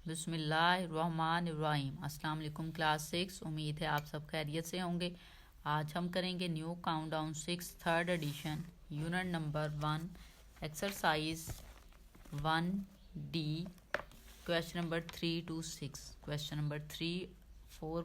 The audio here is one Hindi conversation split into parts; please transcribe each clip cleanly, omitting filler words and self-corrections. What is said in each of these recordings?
बिस्मिल्लाहिर्रहमानिर्रहीम। अस्सलाम वालेकुम क्लास 6। उम्मीद है आप सब खैरियत से होंगे। आज हम करेंगे new countdown 6 third edition unit number 1 exercise 1D question number 3 to 6। Question number 3, 4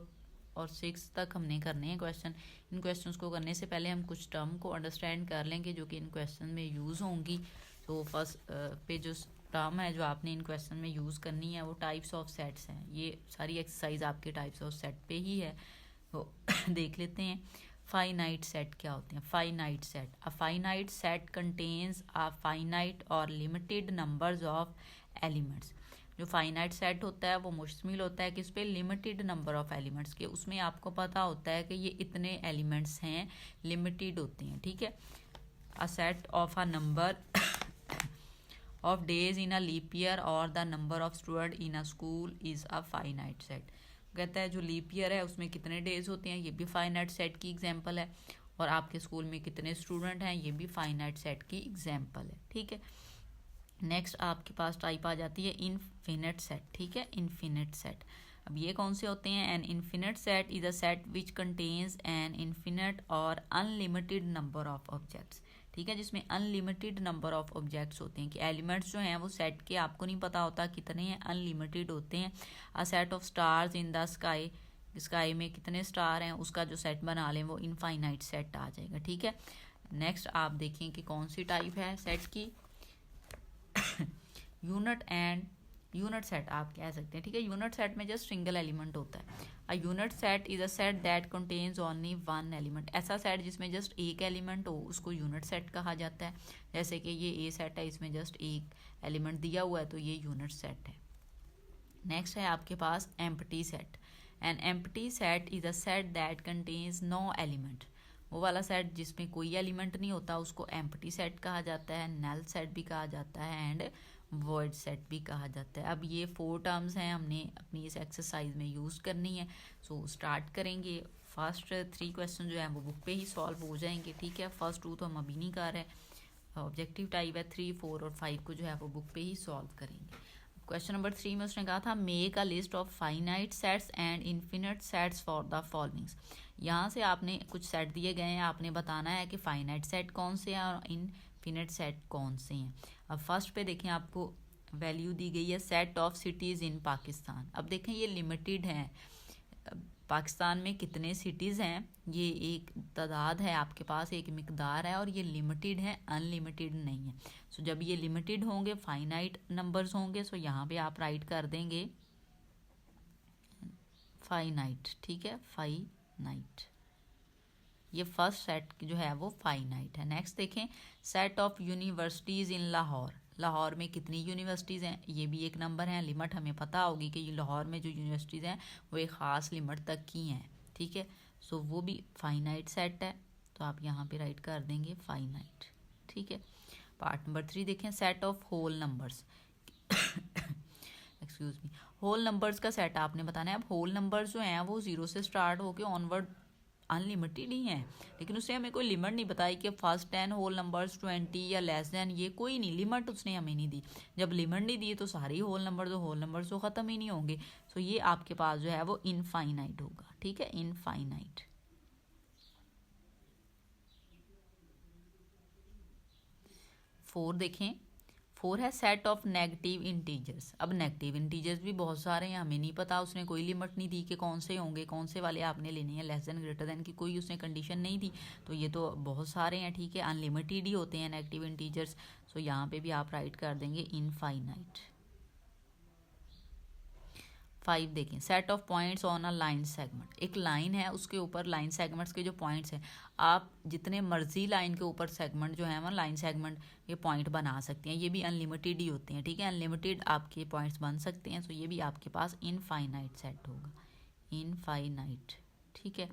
और 6 तक हमने करने हैं क्वेश्चन। इन क्वेश्चंस को करने से पहले हम कुछ टर्म को अंडरस्टैंड कर लेंगे जो कि इन क्वेश्चन में यूज़ होंगी। तो फर्स्ट पे जो टर्म है जो आपने इन क्वेश्चन में यूज़ करनी है वो टाइप्स ऑफ सेट्स हैं। ये सारी एक्सरसाइज आपके टाइप्स ऑफ सेट पे ही है, तो देख लेते हैं। फाइनाइट सेट क्या होते हैं? Finite set, a finite set contains a finite और लिमिटेड नंबर्स ऑफ एलिमेंट्स। जो फाइनाइट सेट होता है वो मुश्तमिल होता है किस पे? लिमिटेड नंबर ऑफ एलिमेंट्स के। उसमें आपको पता होता है कि ये इतने एलिमेंट्स हैं, लिमिटेड होते हैं, ठीक है। A set of a number of days in a leap year or the number of students in a school is a finite set। कहता है जो लीप ईयर है उसमें कितने डेज होते हैं, ये भी फाइनाइट सेट की एग्जांपल है। और आपके स्कूल में कितने स्टूडेंट हैं, ये भी फाइनाइट सेट की एग्जांपल है, ठीक है। नेक्स्ट आपके पास टाइप आ जाती है इनफिनिट सेट, ठीक है। इनफिनिट सेट, अब ये कौन से होते हैं? An infinite set is a set which contains an infinite or unlimited number of objects, ठीक है। जिसमें अनलिमिटेड नंबर ऑफ ऑब्जेक्ट्स होते हैं कि एलिमेंट्स जो हैं वो सेट के आपको नहीं पता होता कितने हैं, अनलिमिटेड होते हैं। A set of stars in the sky, sky में कितने स्टार हैं उसका जो सेट बना लें वो इनफाइनाइट सेट आ जाएगा, ठीक है। नेक्स्ट आप देखें कि कौन सी टाइप है सेट की। यूनिट एंड यूनिट सेट आप कह सकते हैं, ठीक है। यूनिट सेट में जस्ट सिंगल एलिमेंट होता है। A unit set is a set that contains only one element. ऐसा सेट जिसमें जस्ट एक एलिमेंट हो उसको यूनिट सेट कहा जाता है। जैसे कि ये ए सेट है, इसमें जस्ट एक एलिमेंट दिया हुआ है तो ये यूनिट सेट है। नेक्स्ट है आपके पास empty set. An empty set is a set that contains no element. वो वाला सेट जिसमें कोई एलिमेंट नहीं होता उसको एम्प्टी सेट कहा जाता है, नल सेट भी कहा जाता है एंड वॉइड सेट भी कहा जाता है। अब ये 4 टर्म्स हैं, हमने अपनी इस एक्सरसाइज में यूज़ करनी है। सो स्टार्ट करेंगे। फर्स्ट 3 क्वेश्चन जो है वो बुक पे ही सॉल्व हो जाएंगे, ठीक है। फर्स्ट 2 तो हम अभी नहीं कर रहे, ऑब्जेक्टिव टाइप है। 3, 4 और 5 को जो है वो बुक पे ही सॉल्व करेंगे। क्वेश्चन नंबर 3 में उसने कहा था make a list of finite sets and infinite sets for the followings. यहाँ से आपने कुछ सेट दिए गए हैं, आपने बताना है कि फाइनाइट सेट कौन से हैं और इनफिनिट सेट कौन से हैं। अब फर्स्ट पे देखें आपको वैल्यू दी गई है set of cities in Pakistan. अब देखें ये लिमिटेड है, पाकिस्तान में कितने सिटीज़ हैं ये एक तादाद है आपके पास, एक मिकदार है और ये लिमिटेड है, अनलिमिटेड नहीं है। सो जब ये लिमिटेड होंगे, फाइनाइट नंबर्स होंगे, सो यहाँ पे आप राइट कर देंगे फाइनाइट, ठीक है। फाइनाइट, ये फर्स्ट सेट जो है वो फाइनाइट है। नेक्स्ट देखें सेट ऑफ यूनिवर्सिटीज़ इन लाहौर। लाहौर में कितनी यूनिवर्सिटीज़ हैं, ये भी एक नंबर है। लिमिट हमें पता होगी कि ये लाहौर में जो यूनिवर्सिटीज़ हैं वो एक ख़ास लिमिट तक की हैं, ठीक है। सो वो भी फाइनाइट सेट है, तो आप यहाँ पे राइट कर देंगे फाइनाइट, ठीक है। पार्ट नंबर 3 देखें set of whole numbers. Excuse me, whole numbers का सेट आपने बताना है। अब होल नंबर्स जो हैं वो 0 से स्टार्ट होकर ऑनवर्ड अनलिमिटेड ही हैं, लेकिन उसने हमें कोई लिमिट नहीं बताई कि फर्स्ट 10 होल नंबर्स 20 या लेस देन, ये कोई नहीं, लिमिट उसने हमें नहीं दी। जब लिमिट नहीं दी तो सारे होल नंबर्स तो ख़त्म ही नहीं होंगे। सो ये आपके पास जो है वो इनफाइनाइट होगा, ठीक है। इनफाइनाइट। 4 देखें, 4 है सेट ऑफ नेगेटिव इंटीजर्स। अब नेगेटिव इंटीजर्स भी बहुत सारे हैं, हमें नहीं पता, उसने कोई लिमिट नहीं दी कि कौन से होंगे, कौन से वाले आपने लेने हैं। लेस देन ग्रेटर देन की कोई उसने कंडीशन नहीं दी, तो ये तो बहुत सारे हैं, ठीक है। अनलिमिटेड ही होते हैं नेगेटिव इंटीजर्स। सो यहाँ पे भी आप राइट कर देंगे इनफाइनाइट। 5 देखें set of points on a line segment. एक लाइन है उसके ऊपर लाइन सेगमेंट्स के जो पॉइंट्स हैं, आप जितने मर्जी लाइन के ऊपर सेगमेंट जो है वो लाइन सेगमेंट ये पॉइंट बना सकते हैं। ये भी अनलिमिटेड ही होते हैं, ठीक है। अनलिमिटेड आपके पॉइंट्स बन सकते हैं। सो ये भी आपके पास इनफाइनाइट सेट होगा, इनफाइनाइट, ठीक है।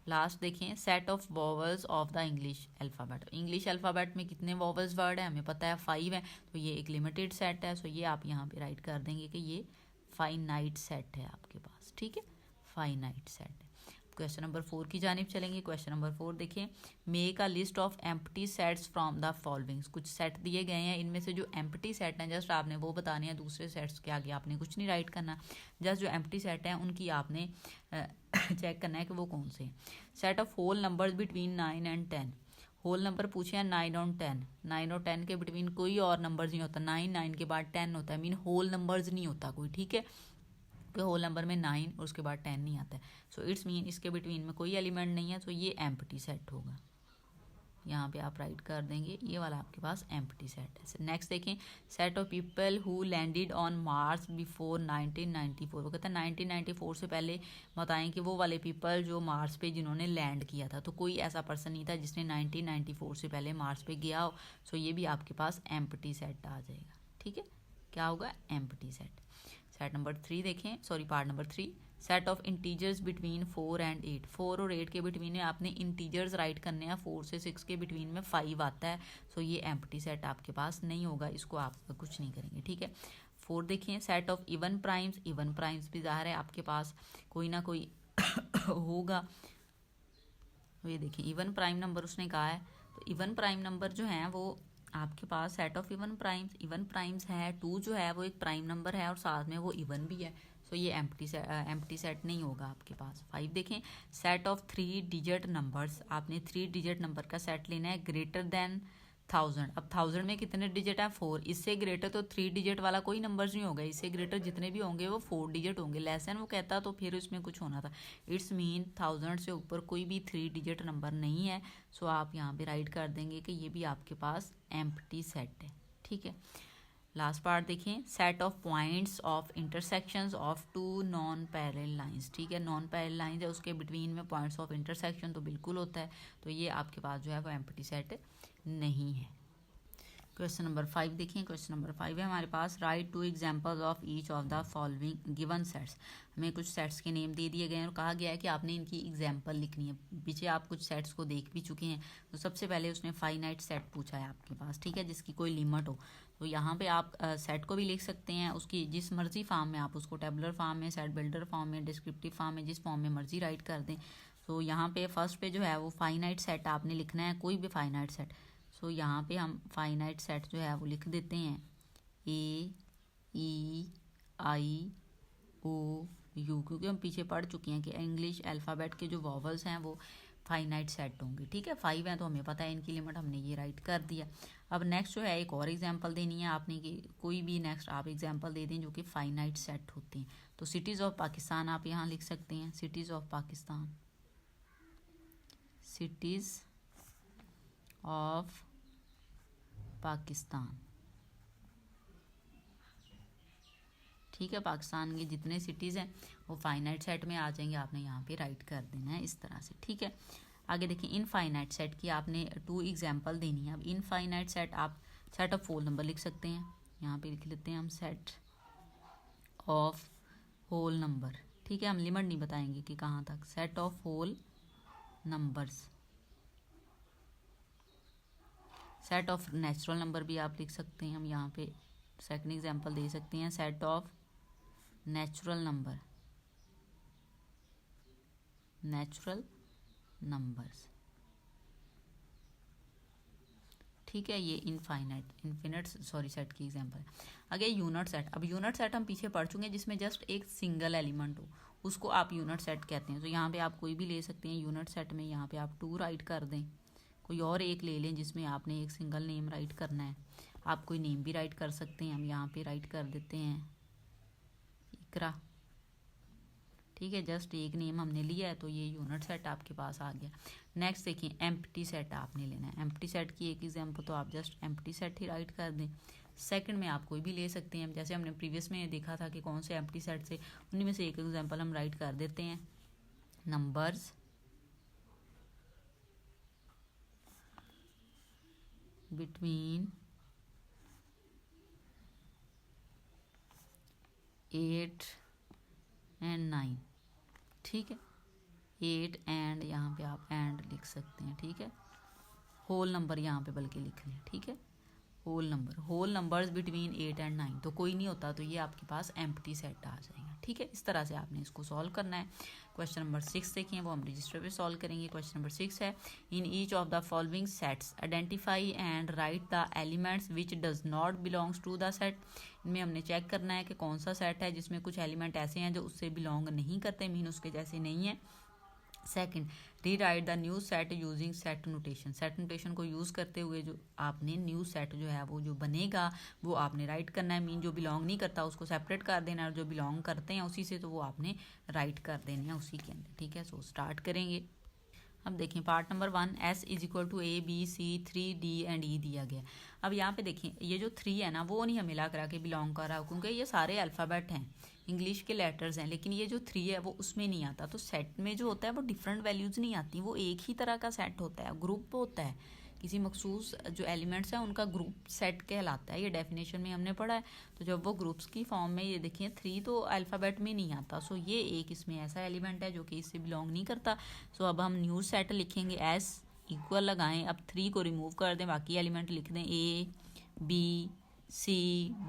लास्ट देखें set of vowels of the English alphabet. English alphabet में कितने वॉवल्स वर्ड है हमें पता है 5 है, तो ये एक लिमिटेड सेट है। सो ये आप यहाँ पे राइट कर देंगे कि ये फाइनाइट सेट है आपके पास, ठीक है। फाइनाइट सेट है। क्वेश्चन नंबर 4 की जानिब चलेंगे। क्वेश्चन नंबर 4 देखिए, make a list of empty sets from the following. कुछ सेट दिए गए हैं, इनमें से जो एम्प्टी सेट हैं जस्ट आपने वो बताने हैं, दूसरे सेट्स के आगे आपने कुछ नहीं राइट करना। जस्ट जो एम्प्टी सेट हैं उनकी आपने चेक करना है कि वो कौन से हैं। Set of whole numbers between 9 and 10। Whole number पूछे हैं 9 और 10। 9 और 10 के बिटवीन कोई और नंबर्स नहीं होता। 9 के बाद 10 होता है, मीन होल नंबर्स नहीं होता कोई, ठीक है। तो होल नंबर में 9 और उसके बाद 10 नहीं आता है। सो इट्स मीन इसके बिटवीन में कोई एलिमेंट नहीं है, तो ये एम्प्टी सेट होगा। यहाँ पे आप राइट कर देंगे, ये वाला आपके पास एम्प्टी सेट है। नेक्स्ट देखें, set of people who landed on Mars before 1994। वो कहता है 1994 से पहले बताएं कि वो वाले पीपल जो मार्स पे जिन्होंने लैंड किया था। तो कोई ऐसा पर्सन नहीं था जिसने 1994 से पहले मार्स पे गया हो। सो ये भी आपके पास एम्प्टी सेट आ जाएगा, ठीक है। क्या होगा? Empty set. सेट नंबर 3 देखें, sorry part number 3, set of integers between 4 and 8। 4 और 8 के बिटवीन में आपने इंटीजर्स राइट करने हैं। 4 से 6 के बिटवीन में 5 आता है। सो ये एम्प्टी सेट आपके पास नहीं होगा, इसको आप कुछ नहीं करेंगे, ठीक है। 4 देखिए, set of even primes. Even primes भी ज़ाहिर है आपके पास कोई ना कोई होगा। ये देखिए इवन प्राइम नंबर उसने कहा है, तो इवन प्राइम नंबर जो हैं वो आपके पास सेट ऑफ इवन प्राइम्स है। 2 जो है वो एक प्राइम नंबर है और साथ में वो इवन भी है। सो ये एम्प्टी सेट नहीं होगा आपके पास। 5 देखें, सेट ऑफ 3 डिजिट नंबर्स। आपने 3 डिजिट नंबर का सेट लेना है ग्रेटर देन 1000। अब 1000 में कितने डिजिट है? 4। इससे ग्रेटर तो 3 डिजिट वाला कोई नंबर्स नहीं होगा, इससे ग्रेटर जितने भी होंगे वो 4 डिजिट होंगे। लेसन वो कहता तो फिर उसमें कुछ होना था। इट्स मीन 1000 से ऊपर कोई भी 3 डिजिट नंबर नहीं है। सो आप यहाँ पे राइट कर देंगे कि ये भी आपके पास एम्प्टी सेट है, ठीक है। लास्ट पार्ट देखें, set of points of intersections of 2 non parallel lines. ठीक है, नॉन पैरेलल लाइंस है, उसके बिटवीन में पॉइंट्स ऑफ इंटरसेक्शन तो बिल्कुल होता है। तो ये आपके पास जो है वो एम्प्टी सेट नहीं है। क्वेश्चन नंबर 5 देखिए। क्वेश्चन नंबर 5 है हमारे पास, right 2 examples of each of the following given sets. हमें कुछ सेट्स के नेम दे दिए गए हैं और कहा गया है कि आपने इनकी एग्जांपल लिखनी है। पीछे आप कुछ सेट्स को देख भी चुके हैं। तो सबसे पहले उसने फाइनाइट सेट पूछा है आपके पास, ठीक है, जिसकी कोई लिमिट हो। तो यहाँ पे आप सेट को भी लिख सकते हैं उसकी जिस मर्जी फॉर्म में, आप उसको टेबुलर फॉर्म में, सेट बिल्डर फॉर्म में, डिस्क्रिप्टिव फॉर्म में, जिस फॉर्म में मर्जी राइट कर दें। तो यहाँ पे फर्स्ट पे जो है वो फाइनाइट सेट आपने लिखना है, कोई भी फाइनाइट सेट। सो यहाँ पे हम फाइनाइट सेट जो है वो लिख देते हैं AEIOU, क्योंकि हम पीछे पढ़ चुके हैं कि इंग्लिश अल्फ़ाबेट के जो वॉवल्स हैं वो फाइनाइट सेट होंगे। ठीक है, 5 हैं तो हमें पता है इनकी लिमिट, हमने ये राइट कर दिया। अब नेक्स्ट जो है एक और एग्जांपल देनी है आपने कि कोई भी नेक्स्ट आप एग्जांपल दे दें जो कि फाइनाइट सेट होते हैं। तो सिटीज़ ऑफ पाकिस्तान आप यहाँ लिख सकते हैं, cities of Pakistan, cities of Pakistan. ठीक है, पाकिस्तान के जितने सिटीज़ हैं वो फाइनाइट सेट में आ जाएंगे, आपने यहाँ पे राइट कर देना है इस तरह से। ठीक है, आगे देखिए, इनफाइनाइट सेट की आपने 2 एग्जांपल देनी है। अब इनफाइनाइट सेट आप सेट ऑफ होल नंबर लिख सकते हैं, यहाँ पे लिख लेते हैं हम सेट ऑफ होल नंबर। ठीक है, हम लिमिट नहीं बताएंगे कि कहाँ तक, set of whole numbers. Set of natural number भी आप लिख सकते हैं, हम यहाँ पे सेकंड एग्जांपल दे सकते हैं, set of natural number, natural numbers. ठीक है, ये इन्फिनिट सेट की एग्जांपल है। आगे यूनिट सेट। अब यूनिट सेट हम पीछे पढ़ चुके हैं जिसमें जस्ट एक सिंगल एलिमेंट हो, उसको आप यूनिट सेट कहते हैं। तो यहाँ पे आप कोई भी ले सकते हैं यूनिट सेट में, यहाँ पे आप 2 राइट कर दें, कोई और एक ले लें जिसमें आपने एक सिंगल नेम राइट करना है। आप कोई नेम भी राइट कर सकते हैं, हम यहाँ पे राइट कर देते हैं इकरा। ठीक है, जस्ट एक नेम हमने लिया है तो ये यूनिट सेट आपके पास आ गया। नेक्स्ट देखिए, एम्प्टी सेट आपने लेना है। एम्प्टी सेट की एक एग्जांपल तो आप जस्ट एम्प्टी सेट ही राइट कर दें। सेकंड में आप कोई भी ले सकते हैं, जैसे हमने प्रीवियस में देखा था कि कौन से एम्प्टी सेट से, उन्हीं में से एक एग्जांपल हम राइट कर देते हैं, नंबर्स बिटवीन 8 एंड 9। ठीक है, 8 एंड, यहाँ पे आप एंड लिख सकते हैं। ठीक है, होल नंबर यहाँ पे बल्कि लिख लें। ठीक है, होल नंबर्स बिटवीन 8 एंड 9, तो कोई नहीं होता, तो ये आपके पास एम्प्टी सेट आ जाएगा। ठीक है, इस तरह से आपने इसको सॉल्व करना है। क्वेश्चन नंबर 6 देखें, वो हम रजिस्टर पे सॉल्व करेंगे। क्वेश्चन नंबर 6 है, in each of the following sets identify and write the elements which does not belongs to the set. इनमें हमने चेक करना है कि कौन सा सेट है जिसमें कुछ एलिमेंट ऐसे हैं जो उससे बिलोंग नहीं करते, मीन उसके जैसे नहीं है। Second, rewrite the new set using set notation. Set notation को यूज़ करते हुए जो आपने न्यू सेट जो है वो जो बनेगा वो आपने राइट करना है। मीन जो बिलोंग नहीं करता उसको सेपरेट कर देना है, और जो बिलोंग करते हैं उसी से तो वो आपने राइट कर देने हैं उसी के अंदर। ठीक है, सो स्टार्ट करेंगे। अब देखें part number 1, S is equal to A B C 3 D and E दिया गया। अब यहाँ पे देखें ये जो 3 है ना वो नहीं हमें ला करा के बिलोंग कर रहा, क्योंकि ये सारे अल्फ़ाबेट हैं, इंग्लिश के लेटर्स हैं, लेकिन ये जो 3 है वो उसमें नहीं आता। तो सेट में जो होता है वो डिफरेंट वैल्यूज़ नहीं आती, वो एक ही तरह का सेट होता है, ग्रुप होता है। किसी मखसूस जो एलिमेंट्स हैं उनका ग्रुप सेट कहलाता है, ये डेफिनेशन में हमने पढ़ा है। तो जब वो ग्रुप्स की फॉर्म में, ये देखिए 3 तो अल्फ़ाबेट में नहीं आता, सो ये एक इसमें ऐसा एलिमेंट है जो कि इससे बिलोंग नहीं करता। सो अब हम न्यू सेट लिखेंगे, S इक्वल लगाएं, अब 3 को रिमूव कर दें, बाकी एलिमेंट लिख दें A B C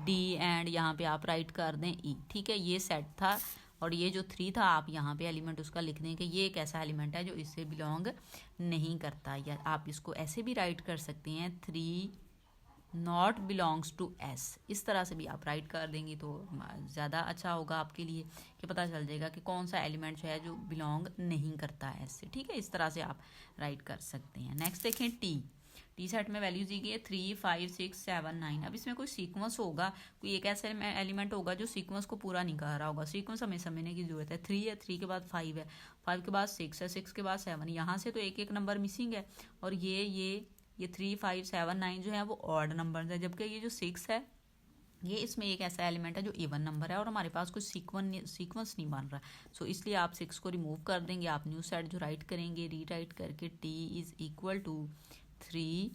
D and यहाँ पे आप राइट कर दें E। ठीक है, ये सेट था, और ये जो 3 था आप यहाँ पे एलिमेंट उसका लिख दें कि ये एक ऐसा एलिमेंट है जो इससे बिलोंग नहीं करता। या आप इसको ऐसे भी राइट कर सकते हैं, 3 नॉट बिलोंग्स टू S। इस तरह से भी आप राइट कर देंगे तो ज़्यादा अच्छा होगा आपके लिए, कि पता चल जाएगा कि कौन सा एलिमेंट है जो बिलोंग नहीं करता है S से। ठीक है, इस तरह से आप राइट कर सकते हैं। नेक्स्ट देखें, टी सेट में वैल्यूज दी गई है 3 5 6 7 9। अब इसमें कोई सीक्वेंस होगा, कोई एक ऐसा एलिमेंट होगा जो सीक्वेंस को पूरा नहीं कर रहा होगा। सीक्वेंस हमें समझने की जरूरत है। 3 है, 3 के बाद 5 है, 5 के बाद 6 है, 6 के बाद 7, यहाँ से तो एक एक नंबर मिसिंग है। और ये 3 5 7 9 जो है वो ऑड नंबर है, जबकि ये जो 6 है ये इसमें एक ऐसा एलिमेंट है जो इवन नंबर है, और हमारे पास कोई सीक्वेंस नहीं बन रहा। सो इसलिए आप 6 को रिमूव कर देंगे। आप न्यू सेट जो राइट करेंगे, रीराइट करके T is equal to 3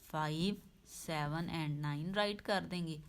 5 7 and 9 write कर देंगे।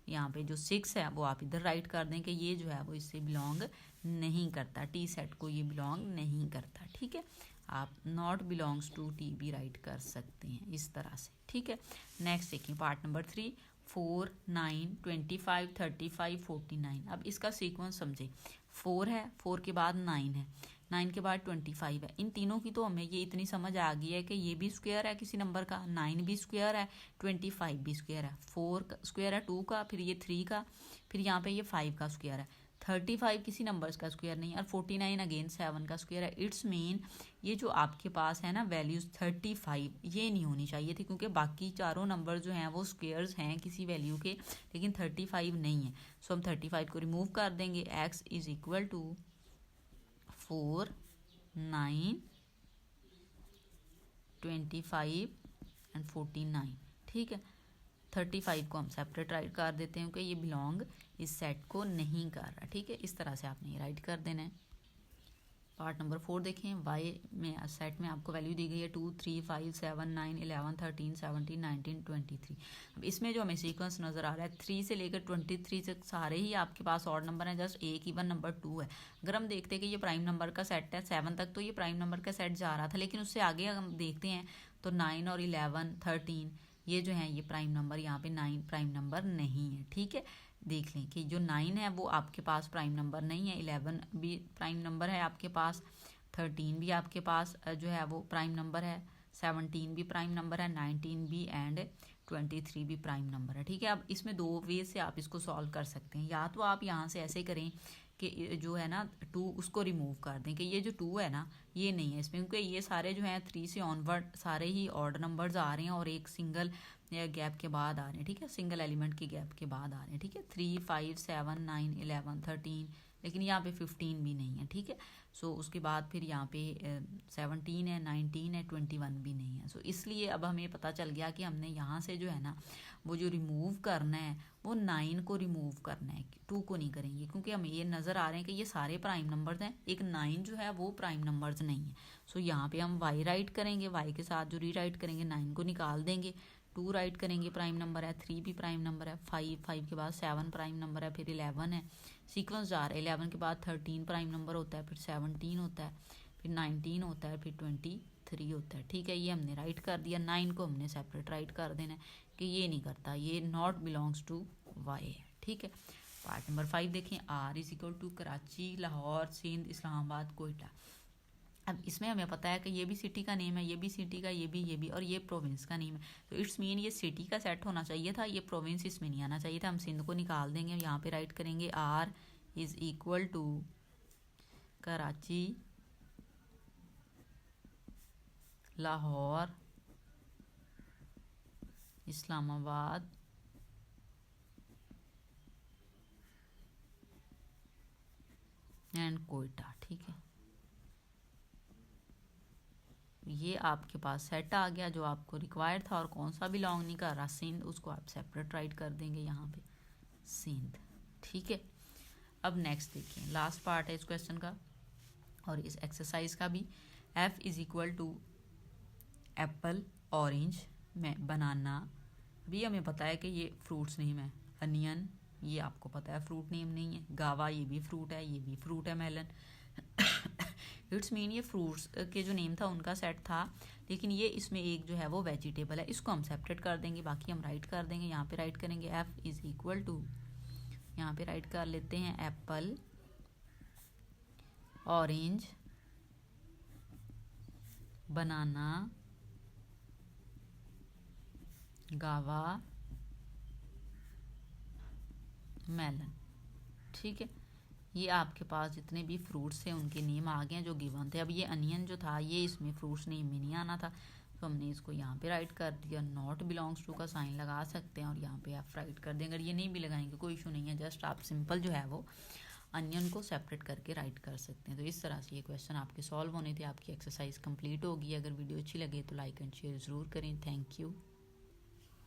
यहाँ पे जो 6 है वो आप इधर राइट कर दें कि ये जो है वो इससे बिलोंग नहीं करता, टी सेट को ये बिलोंग नहीं करता। ठीक है, आप नॉट बिलोंग्स टू टी भी राइट कर सकते हैं इस तरह से। ठीक है, नेक्स्ट देखिए पार्ट नंबर 3, 4 9 25 35 49। अब इसका सीक्वेंस समझे, 4 है, 4 के बाद 9 है, 9 के बाद 25 है। इन तीनों की तो हमें ये इतनी समझ आ गई है कि ये भी स्क्वायर है किसी नंबर का, 9 भी स्क्वायर है, 25 भी स्क्वायर है। 4 स्क्वायर है 2 का, फिर ये 3 का, फिर यहाँ पे ये 5 का स्क्वायर है। 35 किसी नंबर्स का स्क्वायर नहीं, और 49 अगेन 7 का स्क्वायर है। इट्स मीन ये जो आपके पास है ना वैल्यूज 35 ये नहीं होनी चाहिए थी, क्योंकि बाकी चारों नंबर जो हैं वो स्क्वायर्स हैं किसी वैल्यू के, लेकिन 35 नहीं है। सो हम 35 को रिमूव कर देंगे। x is equal to 4 9 25 and 49। ठीक है, 35 को हम सेपरेट राइट कर देते हैं क्योंकि ये बिलोंग इस सेट को नहीं कर रहा। ठीक है, इस तरह से आपने ये राइट कर देना है। पार्ट नंबर 4 देखें, वाई में सेट में आपको वैल्यू दी गई है 2 3 5 7 9 11 13 17 19 23। अब इसमें जो हमें सीक्वेंस नज़र आ रहा है 3 से लेकर 23 तक सारे ही आपके पास ऑड नंबर हैं, जस्ट एक इवन नंबर 2 है। अगर हम देखते हैं कि ये प्राइम नंबर का सेट है 7 तक, तो ये प्राइम नंबर का सेट जा रहा था, लेकिन उससे आगे हम देखते हैं तो 9 और 11 13 ये जो है ये प्राइम नंबर, यहाँ पे 9 प्राइम नंबर नहीं है। ठीक है, देख लें कि जो 9 है वो आपके पास प्राइम नंबर नहीं है, 11 भी प्राइम नंबर है आपके पास, 13 भी आपके पास जो है वो प्राइम नंबर है, 17 भी प्राइम नंबर है, 19 भी एंड 23 भी प्राइम नंबर है। ठीक है, अब इसमें 2 वे से आप इसको सॉल्व कर सकते हैं। या तो आप यहाँ से ऐसे करें कि जो है ना 2 उसको रिमूव कर दें कि ये जो 2 है ना ये नहीं है इसमें, क्योंकि ये सारे जो हैं 3 से ऑनवर्ड सारे ही ऑड नंबर्स आ रहे हैं और एक सिंगल गैप के बाद आ रहे हैं। ठीक है, सिंगल एलिमेंट के गैप के बाद आ रहे हैं। ठीक है, 3 5 7 9 11 13, लेकिन यहाँ पे 15 भी नहीं है। ठीक है, सो उसके बाद फिर यहाँ पे 17 है, 19 है, 21 भी नहीं है। सो इसलिए अब हमें पता चल गया कि हमने यहाँ से जो है ना वो जो रिमूव करना है वो 9 को रिमूव करना है, 2 को नहीं करेंगे, क्योंकि हमें ये नज़र आ रहे हैं कि ये सारे प्राइम नंबर्स हैं, एक 9 जो है वो प्राइम नंबर्स नहीं है। सो यहाँ पे हम y राइट करेंगे, y के साथ जो रीराइट करेंगे 9 को निकाल देंगे, 2 राइट करेंगे प्राइम नंबर है, 3 भी प्राइम नंबर है, 5 के बाद 7 प्राइम नंबर है, फिर 11 है, सीक्वेंस जा रहा है, 11 के बाद 13 प्राइम नंबर होता है, फिर 17 होता है, फिर 19 होता है, फिर 3 होता है, ठीक है। ये हमने राइट कर दिया। 9 को हमने सेपरेट राइट कर देना है कि ये नहीं करता, ये नॉट बिलोंग्स टू वाई है, ठीक है। पार्ट नंबर 5 देखें, R is equal to Karachi, Lahore, Sindh, Islamabad, Quetta. अब इसमें हमें पता है कि ये भी सिटी का नेम है, ये भी सिटी का, ये भी और ये प्रोविंस का नेम है। तो इट्स मीन ये सिटी का सेट होना चाहिए था, ये प्रोविंस इसमें नहीं आना चाहिए था। हम सिंध को निकाल देंगे, यहाँ पे राइट करेंगे R is equal to Karachi, Lahore, Islamabad, and Quetta, ठीक है। ये आपके पास सेट आ गया जो आपको रिक्वायर्ड था, और कौन सा बिलोंग नहीं कर रहा, सिंध, उसको आप सेपरेट राइट कर देंगे यहाँ पे सिंध, ठीक है। अब नेक्स्ट देखिए, लास्ट पार्ट है इस क्वेश्चन का और इस एक्सरसाइज का भी। f is equal to apple, orange, में बनाना। अभी हमें पता है कि ये फ्रूट्स नेम है। अनियन, ये आपको पता है फ्रूट नेम नहीं है। गावा, ये भी फ्रूट है, ये भी फ्रूट है। मेलन, इट्स मीन ये फ्रूट्स के जो नेम था उनका सेट था, लेकिन ये इसमें एक जो है वो वेजिटेबल है, इसको हम सेपरेट कर देंगे, बाकी हम राइट कर देंगे। यहाँ पे राइट करेंगे f इज इक्वल टू, यहाँ पे राइट कर लेते हैं एप्पल, ऑरेंज, बनाना, गावा, मेलन, ठीक है। ये आपके पास जितने भी फ्रूट्स थे उनके नेम आ गए हैं जो गिवन थे। अब ये अनियन जो था ये इसमें फ्रूट्स नेम में नहीं आना था, तो हमने इसको यहाँ पे राइट कर दिया। नॉट बिलोंग्स टू का साइन लगा सकते हैं और यहाँ पे आप राइट कर दें। अगर ये नहीं भी लगाएंगे कोई इशू नहीं है, जस्ट आप सिंपल जो है वो अनियन को सेपरेट करके राइट कर सकते हैं। तो इस तरह से ये क्वेश्चन आपके सॉल्व होने थे। आपकी एक्सरसाइज कंप्लीट होगी। अगर वीडियो अच्छी लगे तो लाइक एंड शेयर ज़रूर करें। Thank you.